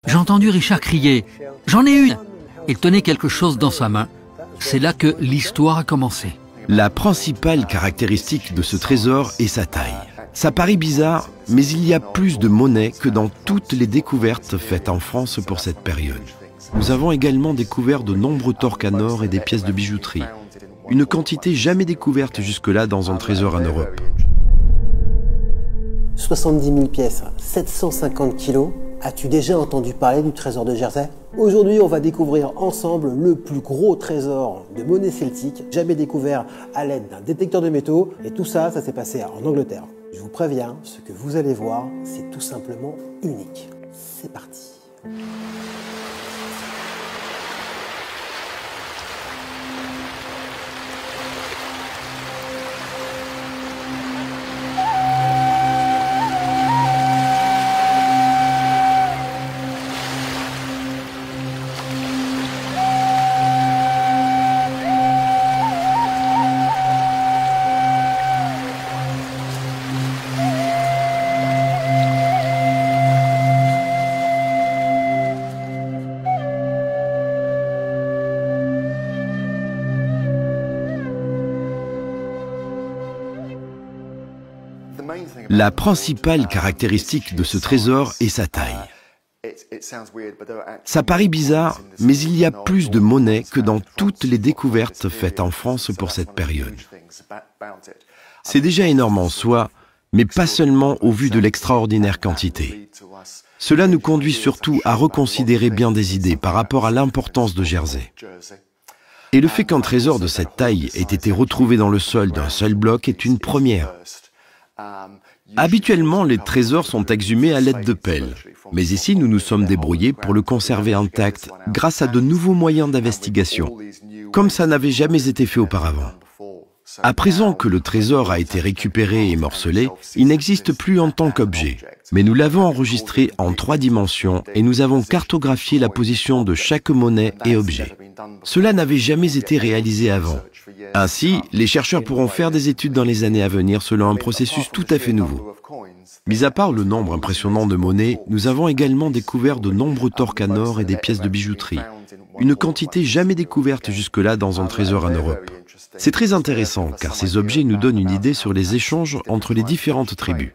J'ai entendu Richard crier « J'en ai une !» Il tenait quelque chose dans sa main. C'est là que l'histoire a commencé. La principale caractéristique de ce trésor est sa taille. Ça paraît bizarre, mais il y a plus de monnaie que dans toutes les découvertes faites en France pour cette période. Nous avons également découvert de nombreux torques en or et des pièces de bijouterie. Une quantité jamais découverte jusque-là dans un trésor en Europe. 70 000 pièces, 750 kilos. As-tu déjà entendu parler du trésor de Jersey? Aujourd'hui, on va découvrir ensemble le plus gros trésor de monnaie celtique jamais découvert à l'aide d'un détecteur de métaux. Et tout ça, ça s'est passé en Angleterre. Je vous préviens, ce que vous allez voir, c'est tout simplement unique. C'est parti. La principale caractéristique de ce trésor est sa taille. Ça paraît bizarre, mais il y a plus de monnaie que dans toutes les découvertes faites en France pour cette période. C'est déjà énorme en soi, mais pas seulement au vu de l'extraordinaire quantité. Cela nous conduit surtout à reconsidérer bien des idées par rapport à l'importance de Jersey. Et le fait qu'un trésor de cette taille ait été retrouvé dans le sol d'un seul bloc est une première. Habituellement, les trésors sont exhumés à l'aide de pelles. Mais ici, nous nous sommes débrouillés pour le conserver intact grâce à de nouveaux moyens d'investigation, comme ça n'avait jamais été fait auparavant. À présent que le trésor a été récupéré et morcelé, il n'existe plus en tant qu'objet. Mais nous l'avons enregistré en 3 dimensions et nous avons cartographié la position de chaque monnaie et objet. Cela n'avait jamais été réalisé avant. Ainsi, les chercheurs pourront faire des études dans les années à venir selon un processus tout à fait nouveau. Mis à part le nombre impressionnant de monnaies, nous avons également découvert de nombreux torques en or et des pièces de bijouterie. Une quantité jamais découverte jusque-là dans un trésor en Europe. C'est très intéressant car ces objets nous donnent une idée sur les échanges entre les différentes tribus.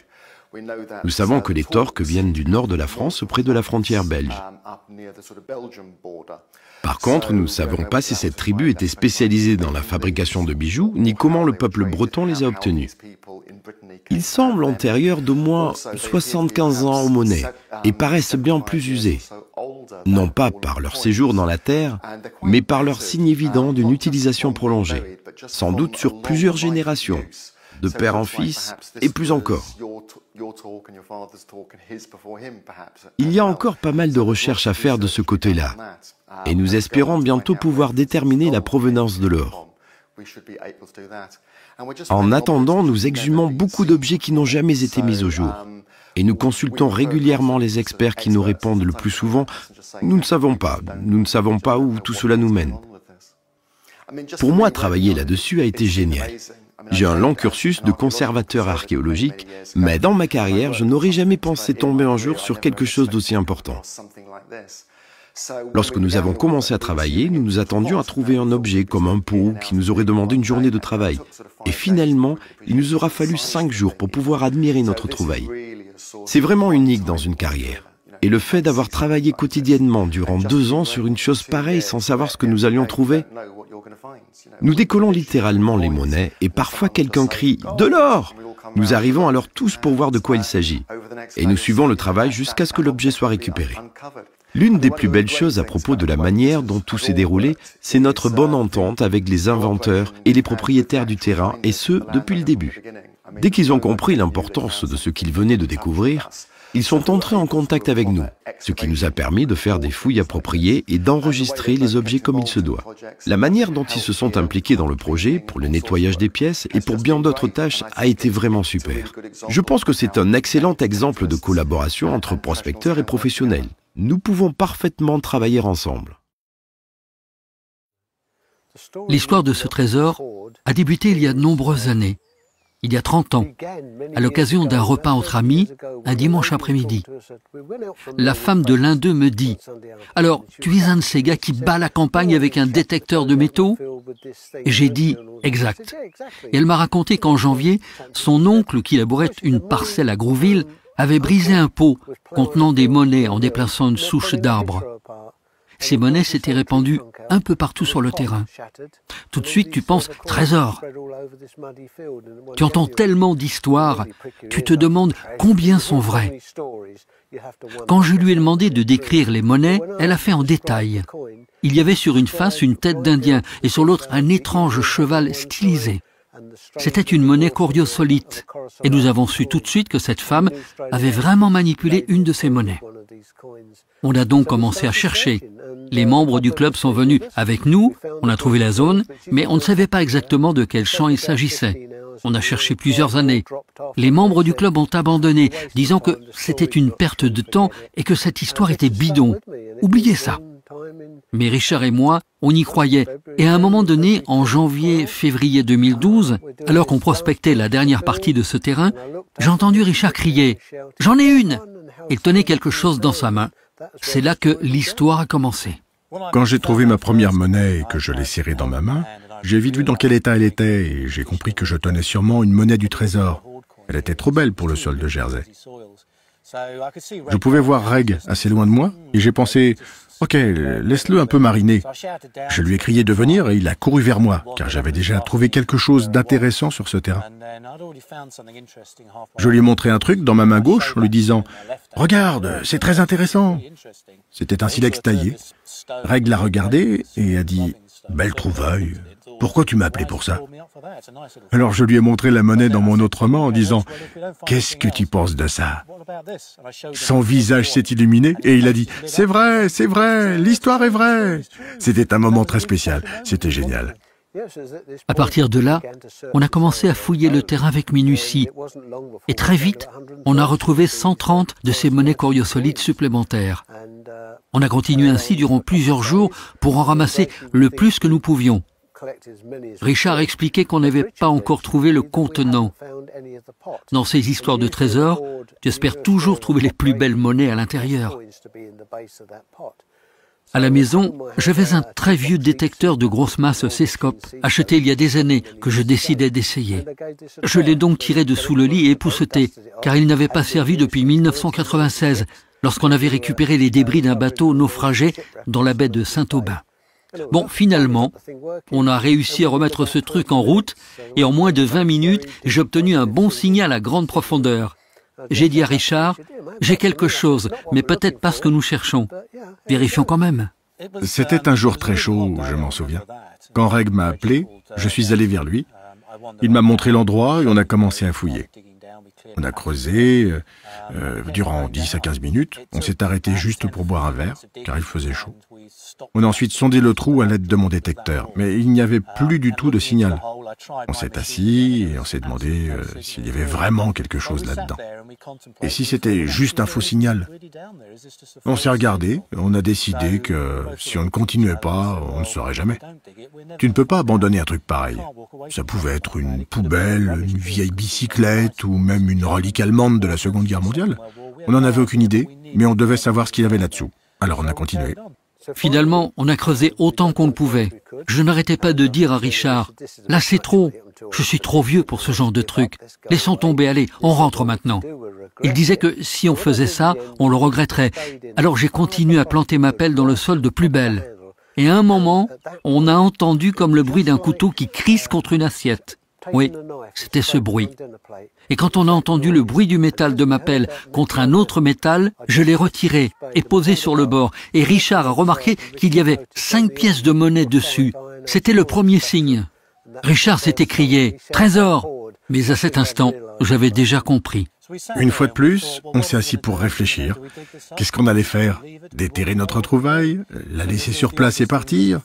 Nous savons que les torques viennent du nord de la France, près de la frontière belge. Par contre, nous ne savons pas si cette tribu était spécialisée dans la fabrication de bijoux, ni comment le peuple breton les a obtenus. Ils semblent antérieurs d'au moins 75 ans aux monnaies et paraissent bien plus usés, non pas par leur séjour dans la terre, mais par leur signe évident d'une utilisation prolongée, sans doute sur plusieurs générations, de père en fils et plus encore. Il y a encore pas mal de recherches à faire de ce côté-là, et nous espérons bientôt pouvoir déterminer la provenance de l'or. En attendant, nous exhumons beaucoup d'objets qui n'ont jamais été mis au jour. Et nous consultons régulièrement les experts qui nous répondent le plus souvent « Nous ne savons pas où tout cela nous mène ». Pour moi, travailler là-dessus a été génial. J'ai un long cursus de conservateur archéologique, mais dans ma carrière, je n'aurais jamais pensé tomber un jour sur quelque chose d'aussi important. Lorsque nous avons commencé à travailler, nous nous attendions à trouver un objet comme un pot qui nous aurait demandé une journée de travail. Et finalement, il nous aura fallu 5 jours pour pouvoir admirer notre trouvaille. C'est vraiment unique dans une carrière. Et le fait d'avoir travaillé quotidiennement durant 2 ans sur une chose pareille sans savoir ce que nous allions trouver, nous décollons littéralement les monnaies et parfois quelqu'un crie « De l'or !» Nous arrivons alors tous pour voir de quoi il s'agit. Et nous suivons le travail jusqu'à ce que l'objet soit récupéré. L'une des plus belles choses à propos de la manière dont tout s'est déroulé, c'est notre bonne entente avec les inventeurs et les propriétaires du terrain, et ce, depuis le début. Dès qu'ils ont compris l'importance de ce qu'ils venaient de découvrir, ils sont entrés en contact avec nous, ce qui nous a permis de faire des fouilles appropriées et d'enregistrer les objets comme il se doit. La manière dont ils se sont impliqués dans le projet, pour le nettoyage des pièces et pour bien d'autres tâches, a été vraiment super. Je pense que c'est un excellent exemple de collaboration entre prospecteurs et professionnels. Nous pouvons parfaitement travailler ensemble. L'histoire de ce trésor a débuté il y a de nombreuses années. il y a 30 ans, à l'occasion d'un repas entre amis, un dimanche après-midi. La femme de l'un d'eux me dit « Alors, tu es un de ces gars qui bat la campagne avec un détecteur de métaux ?» Et j'ai dit « Exact ». Et elle m'a raconté qu'en janvier, son oncle, qui labourait une parcelle à Grouville, avait brisé un pot contenant des monnaies en déplaçant une souche d'arbre. Ces monnaies s'étaient répandues un peu partout sur le terrain. Tout de suite, tu penses « trésor ». Tu entends tellement d'histoires, tu te demandes combien sont vraies. Quand je lui ai demandé de décrire les monnaies, elle a fait en détail. Il y avait sur une face une tête d'Indien et sur l'autre un étrange cheval stylisé. C'était une monnaie coriosolite et nous avons su tout de suite que cette femme avait vraiment manipulé une de ces monnaies. On a donc commencé à chercher. Les membres du club sont venus avec nous, on a trouvé la zone, mais on ne savait pas exactement de quel champ il s'agissait. On a cherché plusieurs années. Les membres du club ont abandonné, disant que c'était une perte de temps et que cette histoire était bidon. Oubliez ça. Mais Richard et moi, on y croyait. Et à un moment donné, en janvier-février 2012, alors qu'on prospectait la dernière partie de ce terrain, j'ai entendu Richard crier « J'en ai une !» Il tenait quelque chose dans sa main. C'est là que l'histoire a commencé. Quand j'ai trouvé ma première monnaie et que je l'ai serrée dans ma main, j'ai vite vu dans quel état elle était et j'ai compris que je tenais sûrement une monnaie du trésor. Elle était trop belle pour le sol de Jersey. Je pouvais voir Reg assez loin de moi et j'ai pensé « Ok, laisse-le un peu mariner ». Je lui ai crié de venir et il a couru vers moi car j'avais déjà trouvé quelque chose d'intéressant sur ce terrain. Je lui ai montré un truc dans ma main gauche en lui disant « Regarde, c'est très intéressant ». C'était un silex taillé. Reg l'a regardé et a dit « Belle trouvaille, pourquoi tu m'as appelé pour ça ?» Alors je lui ai montré la monnaie dans mon autre main en disant « Qu'est-ce que tu penses de ça ?» Son visage s'est illuminé et il a dit « C'est vrai, l'histoire est vraie !» C'était un moment très spécial, c'était génial. À partir de là, on a commencé à fouiller le terrain avec minutie. Et très vite, on a retrouvé 130 de ces monnaies coriosolites supplémentaires. On a continué ainsi durant plusieurs jours pour en ramasser le plus que nous pouvions. Richard expliquait qu'on n'avait pas encore trouvé le contenant. Dans ces histoires de trésors, tu espères toujours trouver les plus belles monnaies à l'intérieur. À la maison, j'avais un très vieux détecteur de grosses masses Cescope, acheté il y a des années, que je décidais d'essayer. Je l'ai donc tiré de sous le lit et épousseté, car il n'avait pas servi depuis 1996, lorsqu'on avait récupéré les débris d'un bateau naufragé dans la baie de Saint-Aubin. Bon, finalement, on a réussi à remettre ce truc en route, et en moins de 20 minutes, j'ai obtenu un bon signal à grande profondeur. J'ai dit à Richard, j'ai quelque chose, mais peut-être pas ce que nous cherchons. Vérifions quand même. C'était un jour très chaud, je m'en souviens. Quand Reg m'a appelé, je suis allé vers lui. Il m'a montré l'endroit et on a commencé à fouiller. On a creusé durant 10 à 15 minutes. On s'est arrêté juste pour boire un verre, car il faisait chaud. On a ensuite sondé le trou à l'aide de mon détecteur, mais il n'y avait plus du tout de signal. On s'est assis et on s'est demandé s'il y avait vraiment quelque chose là-dedans. Et si c'était juste un faux signal? On s'est regardé, on a décidé que si on ne continuait pas, on ne saurait jamais. Tu ne peux pas abandonner un truc pareil. Ça pouvait être une poubelle, une vieille bicyclette ou même une relique allemande de la Seconde Guerre mondiale. On n'en avait aucune idée, mais on devait savoir ce qu'il y avait là-dessous. Alors on a continué. Finalement, on a creusé autant qu'on le pouvait. Je n'arrêtais pas de dire à Richard, « Là, c'est trop. Je suis trop vieux pour ce genre de truc. Laissons tomber, allez, on rentre maintenant. » Il disait que si on faisait ça, on le regretterait. Alors j'ai continué à planter ma pelle dans le sol de plus belle. Et à un moment, on a entendu comme le bruit d'un couteau qui crisse contre une assiette. Oui, c'était ce bruit. Et quand on a entendu le bruit du métal de ma pelle contre un autre métal, je l'ai retiré et posé sur le bord. Et Richard a remarqué qu'il y avait 5 pièces de monnaie dessus. C'était le premier signe. Richard s'est écrié « Trésor !» Mais à cet instant, j'avais déjà compris. Une fois de plus, on s'est assis pour réfléchir. Qu'est-ce qu'on allait faire? Déterrer notre trouvaille? La laisser sur place et partir?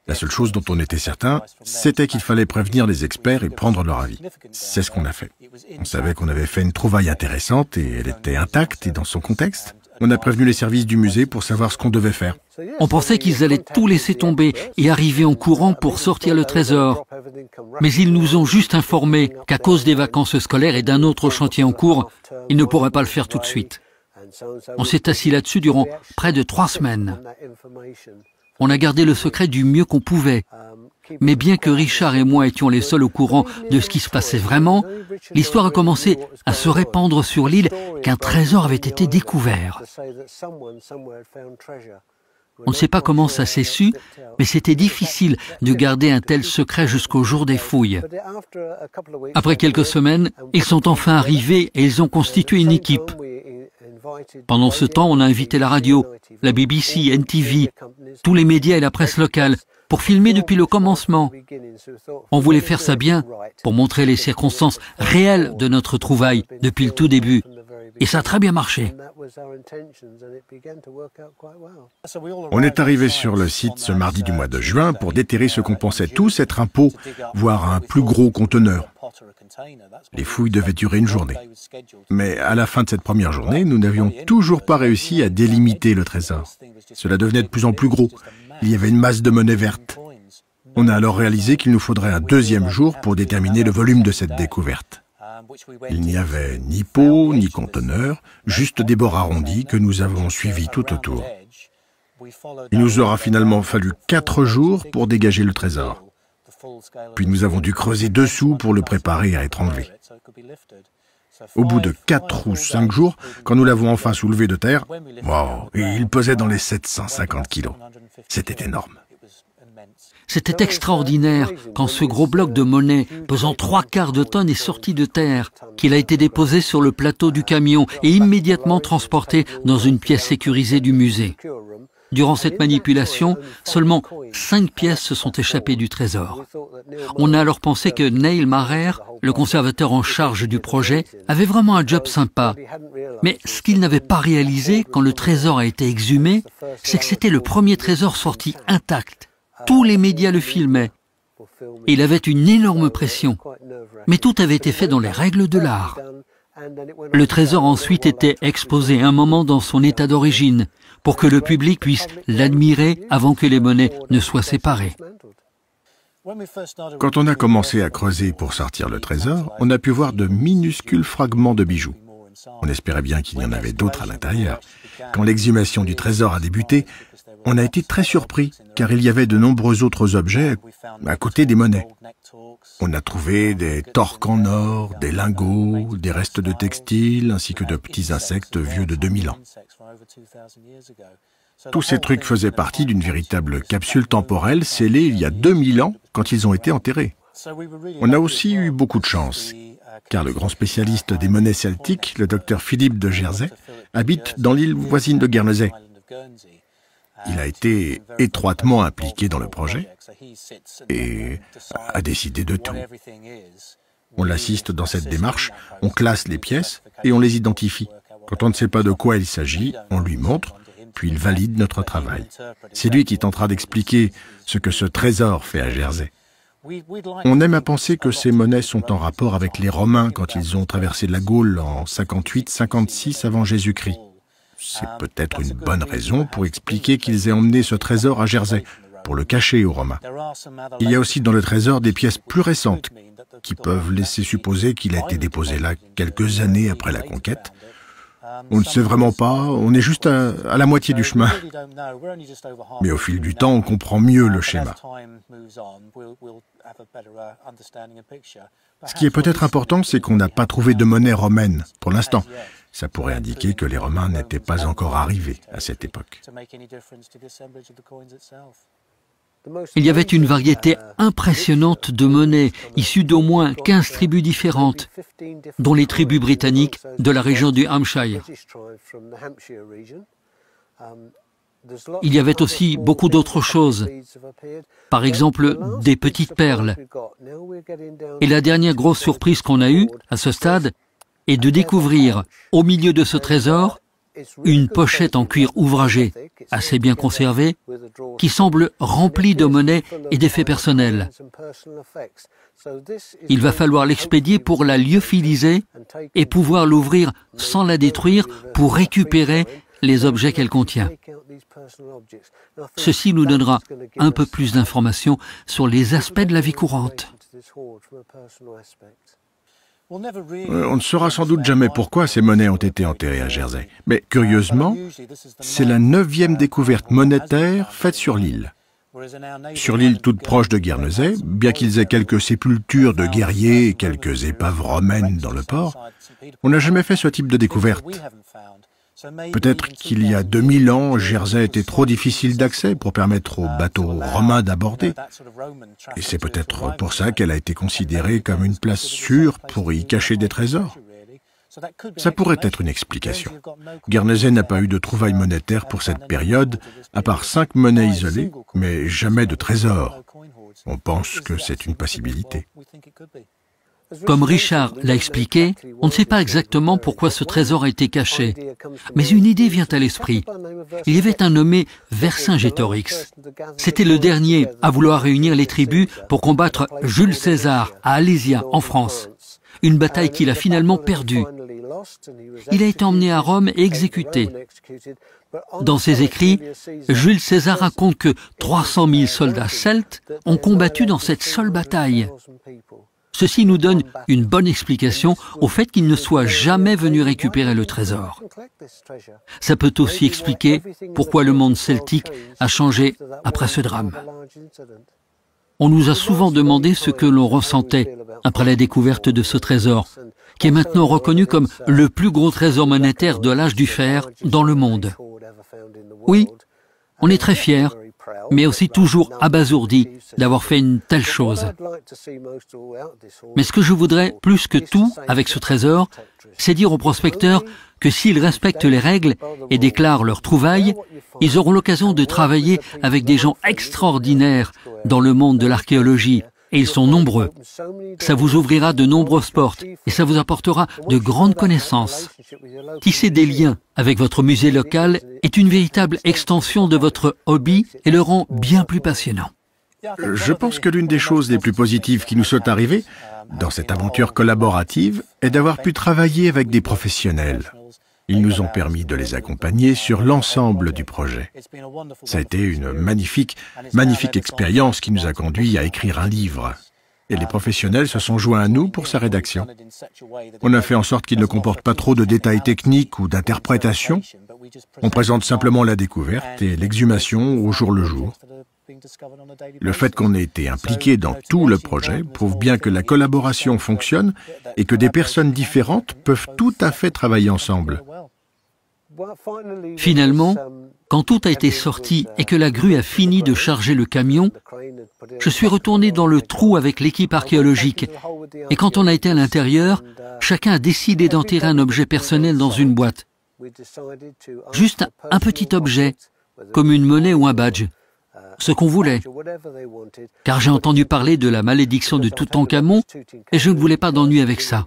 La seule chose dont on était certain, c'était qu'il fallait prévenir les experts et prendre leur avis. C'est ce qu'on a fait. On savait qu'on avait fait une trouvaille intéressante et elle était intacte et dans son contexte. On a prévenu les services du musée pour savoir ce qu'on devait faire. On pensait qu'ils allaient tout laisser tomber et arriver en courant pour sortir le trésor. Mais ils nous ont juste informés qu'à cause des vacances scolaires et d'un autre chantier en cours, ils ne pourraient pas le faire tout de suite. On s'est assis là-dessus durant près de 3 semaines. On a gardé le secret du mieux qu'on pouvait. Mais bien que Richard et moi étions les seuls au courant de ce qui se passait vraiment, l'histoire a commencé à se répandre sur l'île qu'un trésor avait été découvert. On ne sait pas comment ça s'est su, mais c'était difficile de garder un tel secret jusqu'au jour des fouilles. Après quelques semaines, ils sont enfin arrivés et ils ont constitué une équipe. Pendant ce temps, on a invité la radio, la BBC, NTV, tous les médias et la presse locale pour filmer depuis le commencement. On voulait faire ça bien pour montrer les circonstances réelles de notre trouvaille depuis le tout début. Et ça a très bien marché. On est arrivé sur le site ce mardi du mois de juin pour déterrer ce qu'on pensait tous être un pot, voire un plus gros conteneur. Les fouilles devaient durer une journée. Mais à la fin de cette première journée, nous n'avions toujours pas réussi à délimiter le trésor. Cela devenait de plus en plus gros. Il y avait une masse de monnaie verte. On a alors réalisé qu'il nous faudrait un 2e jour pour déterminer le volume de cette découverte. Il n'y avait ni pot, ni conteneur, juste des bords arrondis que nous avons suivis tout autour. Il nous aura finalement fallu 4 jours pour dégager le trésor. Puis nous avons dû creuser dessous pour le préparer à être enlevé. Au bout de 4 ou 5 jours, quand nous l'avons enfin soulevé de terre, wow, il pesait dans les 750 kilos. C'était énorme. C'était extraordinaire quand ce gros bloc de monnaie, pesant 3/4 de tonne, est sorti de terre, qu'il a été déposé sur le plateau du camion et immédiatement transporté dans une pièce sécurisée du musée. Durant cette manipulation, seulement 5 pièces se sont échappées du trésor. On a alors pensé que Neil Maher, le conservateur en charge du projet, avait vraiment un job sympa. Mais ce qu'il n'avait pas réalisé quand le trésor a été exhumé, c'est que c'était le premier trésor sorti intact. Tous les médias le filmaient. Et il avait une énorme pression. Mais tout avait été fait dans les règles de l'art. Le trésor ensuite était exposé un moment dans son état d'origine, pour que le public puisse l'admirer avant que les monnaies ne soient séparées. Quand on a commencé à creuser pour sortir le trésor, on a pu voir de minuscules fragments de bijoux. On espérait bien qu'il y en avait d'autres à l'intérieur. Quand l'exhumation du trésor a débuté, on a été très surpris, car il y avait de nombreux autres objets à côté des monnaies. On a trouvé des torques en or, des lingots, des restes de textiles, ainsi que de petits insectes vieux de 2000 ans. Tous ces trucs faisaient partie d'une véritable capsule temporelle scellée il y a 2000 ans quand ils ont été enterrés. On a aussi eu beaucoup de chance, car le grand spécialiste des monnaies celtiques, le docteur Philippe de Jersey, habite dans l'île voisine de Guernesey. Il a été étroitement impliqué dans le projet et a décidé de tout. On l'assiste dans cette démarche, on classe les pièces et on les identifie. Quand on ne sait pas de quoi il s'agit, on lui montre, puis il valide notre travail. C'est lui qui tentera d'expliquer ce que ce trésor fait à Jersey. On aime à penser que ces monnaies sont en rapport avec les Romains quand ils ont traversé la Gaule en 58-56 avant Jésus-Christ. C'est peut-être une bonne raison pour expliquer qu'ils aient emmené ce trésor à Jersey, pour le cacher aux Romains. Il y a aussi dans le trésor des pièces plus récentes, qui peuvent laisser supposer qu'il a été déposé là quelques années après la conquête. On ne sait vraiment pas, on est juste à la moitié du chemin. Mais au fil du temps, on comprend mieux le schéma. Ce qui est peut-être important, c'est qu'on n'a pas trouvé de monnaie romaine, pour l'instant. Ça pourrait indiquer que les Romains n'étaient pas encore arrivés à cette époque. Il y avait une variété impressionnante de monnaies issues d'au moins 15 tribus différentes, dont les tribus britanniques de la région du Hampshire. Il y avait aussi beaucoup d'autres choses, par exemple des petites perles. Et la dernière grosse surprise qu'on a eue à ce stade est de découvrir, au milieu de ce trésor, une pochette en cuir ouvragé, assez bien conservée, qui semble remplie de monnaie et d'effets personnels. Il va falloir l'expédier pour la lyophiliser et pouvoir l'ouvrir sans la détruire pour récupérer les objets qu'elle contient. Ceci nous donnera un peu plus d'informations sur les aspects de la vie courante. On ne saura sans doute jamais pourquoi ces monnaies ont été enterrées à Jersey. Mais curieusement, c'est la 9e découverte monétaire faite sur l'île. Sur l'île toute proche de Guernesey, bien qu'ils aient quelques sépultures de guerriers et quelques épaves romaines dans le port, on n'a jamais fait ce type de découverte. Peut-être qu'il y a 2000 ans, Jersey était trop difficile d'accès pour permettre aux bateaux romains d'aborder. Et c'est peut-être pour ça qu'elle a été considérée comme une place sûre pour y cacher des trésors. Ça pourrait être une explication. Guernesey n'a pas eu de trouvailles monétaires pour cette période, à part 5 monnaies isolées, mais jamais de trésors. On pense que c'est une possibilité. Comme Richard l'a expliqué, on ne sait pas exactement pourquoi ce trésor a été caché. Mais une idée vient à l'esprit. Il y avait un nommé Vercingétorix. C'était le dernier à vouloir réunir les tribus pour combattre Jules César à Alésia, en France. Une bataille qu'il a finalement perdue. Il a été emmené à Rome et exécuté. Dans ses écrits, Jules César raconte que 300 000 soldats celtes ont combattu dans cette seule bataille. Ceci nous donne une bonne explication au fait qu'il ne soit jamais venu récupérer le trésor. Ça peut aussi expliquer pourquoi le monde celtique a changé après ce drame. On nous a souvent demandé ce que l'on ressentait après la découverte de ce trésor, qui est maintenant reconnu comme le plus gros trésor monétaire de l'âge du fer dans le monde. Oui, on est très fiers, mais aussi toujours abasourdi d'avoir fait une telle chose. Mais ce que je voudrais plus que tout avec ce trésor, c'est dire aux prospecteurs que s'ils respectent les règles et déclarent leurs trouvailles, ils auront l'occasion de travailler avec des gens extraordinaires dans le monde de l'archéologie, et ils sont nombreux. Ça vous ouvrira de nombreuses portes et ça vous apportera de grandes connaissances. Tisser des liens avec votre musée local est une véritable extension de votre hobby et le rend bien plus passionnant. Je pense que l'une des choses les plus positives qui nous sont arrivées dans cette aventure collaborative est d'avoir pu travailler avec des professionnels. Ils nous ont permis de les accompagner sur l'ensemble du projet. Ça a été une magnifique expérience qui nous a conduit à écrire un livre. Et les professionnels se sont joints à nous pour sa rédaction. On a fait en sorte qu'il ne comporte pas trop de détails techniques ou d'interprétations. On présente simplement la découverte et l'exhumation au jour le jour. Le fait qu'on ait été impliqué dans tout le projet prouve bien que la collaboration fonctionne et que des personnes différentes peuvent tout à fait travailler ensemble. Finalement, quand tout a été sorti et que la grue a fini de charger le camion, je suis retourné dans le trou avec l'équipe archéologique. Et quand on a été à l'intérieur, chacun a décidé d'enterrer un objet personnel dans une boîte. Juste un petit objet, comme une monnaie ou un badge. Ce qu'on voulait. Car j'ai entendu parler de la malédiction de Toutankhamon et je ne voulais pas d'ennui avec ça.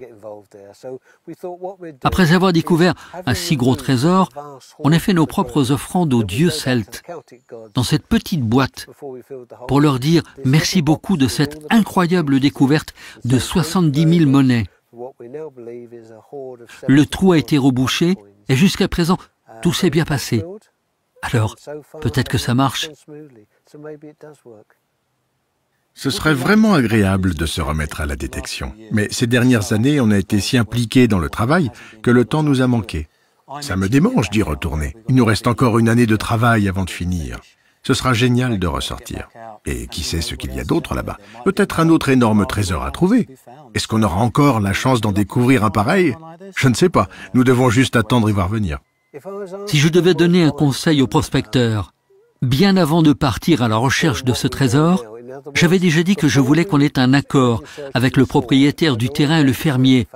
Après avoir découvert un si gros trésor, on a fait nos propres offrandes aux dieux celtes dans cette petite boîte pour leur dire merci beaucoup de cette incroyable découverte de 70 000 monnaies. Le trou a été rebouché et jusqu'à présent, tout s'est bien passé. Alors, peut-être que ça marche. Ce serait vraiment agréable de se remettre à la détection. Mais ces dernières années, on a été si impliqués dans le travail que le temps nous a manqué. Ça me démange d'y retourner. Il nous reste encore une année de travail avant de finir. Ce sera génial de ressortir. Et qui sait ce qu'il y a d'autre là-bas? Peut-être un autre énorme trésor à trouver. Est-ce qu'on aura encore la chance d'en découvrir un pareil? Je ne sais pas. Nous devons juste attendre y voir venir. Si je devais donner un conseil aux prospecteurs, bien avant de partir à la recherche de ce trésor, j'avais déjà dit que je voulais qu'on ait un accord avec le propriétaire du terrain et le fermier.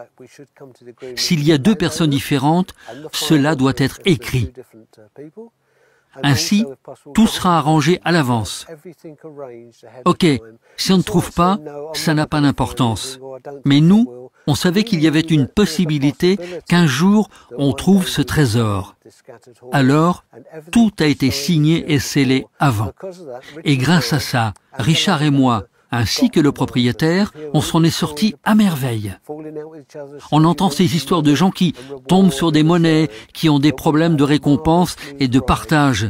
S'il y a deux personnes différentes, cela doit être écrit. Ainsi, tout sera arrangé à l'avance. Ok, si on ne trouve pas, ça n'a pas d'importance. Mais nous, on savait qu'il y avait une possibilité qu'un jour, on trouve ce trésor. Alors, tout a été signé et scellé avant. Et grâce à ça, Richard et moi, ainsi que le propriétaire, on s'en est sorti à merveille. On entend ces histoires de gens qui tombent sur des monnaies, qui ont des problèmes de récompense et de partage.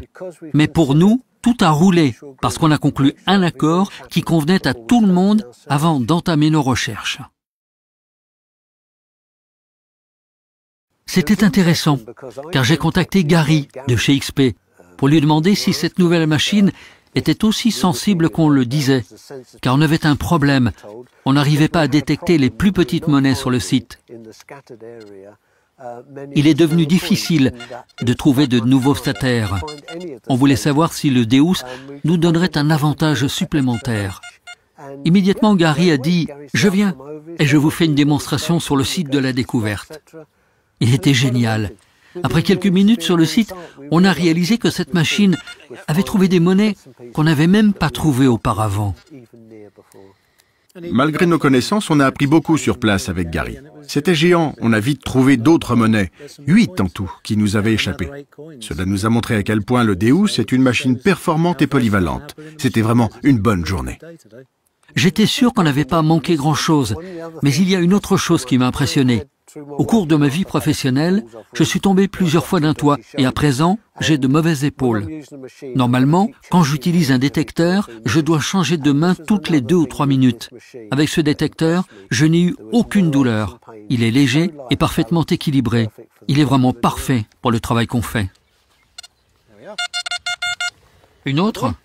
Mais pour nous, tout a roulé, parce qu'on a conclu un accord qui convenait à tout le monde avant d'entamer nos recherches. C'était intéressant, car j'ai contacté Gary de chez XP pour lui demander si cette nouvelle machine était aussi sensible qu'on le disait, car on avait un problème. On n'arrivait pas à détecter les plus petites monnaies sur le site. Il est devenu difficile de trouver de nouveaux stataires. On voulait savoir si le Deus nous donnerait un avantage supplémentaire. Immédiatement, Gary a dit « Je viens et je vous fais une démonstration sur le site de la découverte ». Il était génial. Après quelques minutes sur le site, on a réalisé que cette machine avait trouvé des monnaies qu'on n'avait même pas trouvées auparavant. Malgré nos connaissances, on a appris beaucoup sur place avec Gary. C'était géant, on a vite trouvé d'autres monnaies, 8 en tout, qui nous avaient échappé. Cela nous a montré à quel point le Deus est une machine performante et polyvalente. C'était vraiment une bonne journée. J'étais sûr qu'on n'avait pas manqué grand-chose, mais il y a une autre chose qui m'a impressionné. Au cours de ma vie professionnelle, je suis tombé plusieurs fois d'un toit et à présent, j'ai de mauvaises épaules. Normalement, quand j'utilise un détecteur, je dois changer de main toutes les 2 ou 3 minutes. Avec ce détecteur, je n'ai eu aucune douleur. Il est léger et parfaitement équilibré. Il est vraiment parfait pour le travail qu'on fait. Une autre?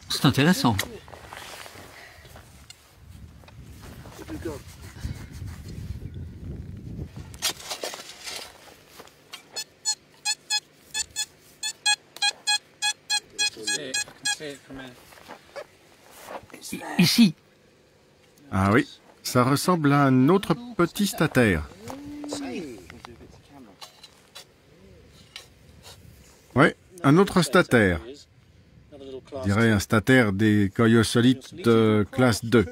C'est intéressant. Ici. Ah oui, ça ressemble à un autre petit stataire. Oui, un autre stataire. Je dirais un stataire des coyosolites de classe 2.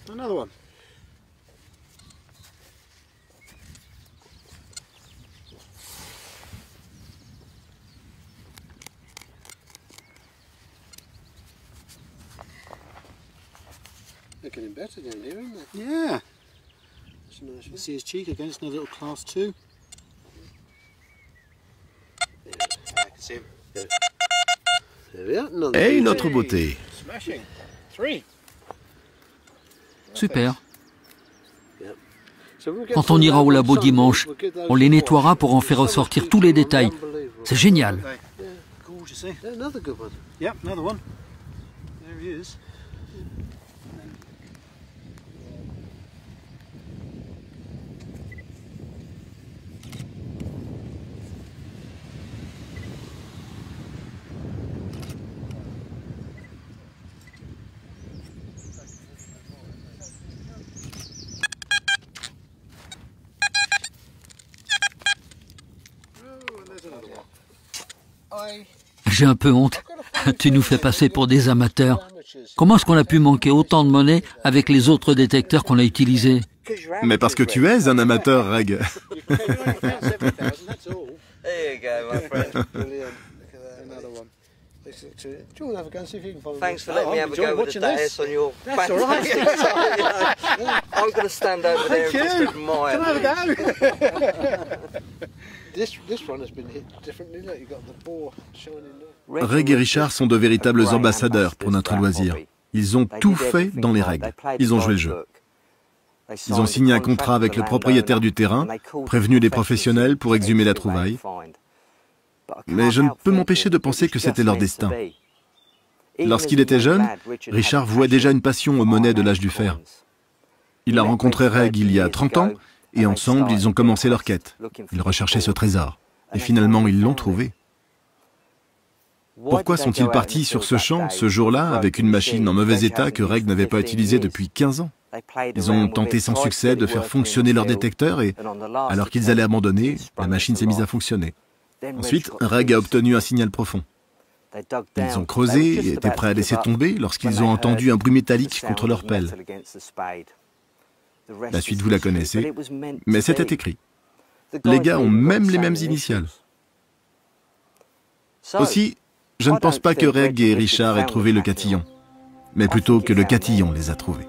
Another one. They're getting better down here, aren't they? Yeah. It's a nice one. See his cheek again, it's another little class 2. Yeah, I can see him. Yeah. There we are. Another Et une autre beauté. Smashing. 3. Super. Quand on ira au labo dimanche, on les nettoiera pour en faire ressortir tous les détails. C'est génial. J'ai un peu honte. Tu nous fais passer pour des amateurs. Comment est-ce qu'on a pu manquer autant de monnaie avec les autres détecteurs qu'on a utilisés? Mais parce que tu es un amateur, Reg. Thanks for letting me have a go with the dice on your fantastic side. I'm going to stand over there and just admire. Can I have a go? This one has been hit differently. Look, you've got the bore shining there. Reg et Richard sont de véritables ambassadeurs pour notre loisir. Ils ont tout fait dans les règles. Ils ont joué le jeu. Ils ont signé un contrat avec le propriétaire du terrain, prévenu des professionnels pour exhumer la trouvaille. Mais je ne peux m'empêcher de penser que c'était leur destin. Lorsqu'il était jeune, Richard vouait déjà une passion aux monnaies de l'âge du fer. Il a rencontré Reg il y a 30 ans, et ensemble, ils ont commencé leur quête. Ils recherchaient ce trésor. Et finalement, ils l'ont trouvé. Pourquoi sont-ils partis sur ce champ, ce jour-là, avec une machine en mauvais état que Reg n'avait pas utilisée depuis 15 ans? Ils ont tenté sans succès de faire fonctionner leur détecteur et, alors qu'ils allaient abandonner, la machine s'est mise à fonctionner. Ensuite, Reg a obtenu un signal profond. Ils ont creusé et étaient prêts à laisser tomber lorsqu'ils ont entendu un bruit métallique contre leur pelle. La suite, vous la connaissez, mais c'était écrit. Les gars ont même les mêmes initiales. Aussi, je ne pense pas que Reg et Richard aient trouvé le Catillon, mais plutôt que le Catillon les a trouvés.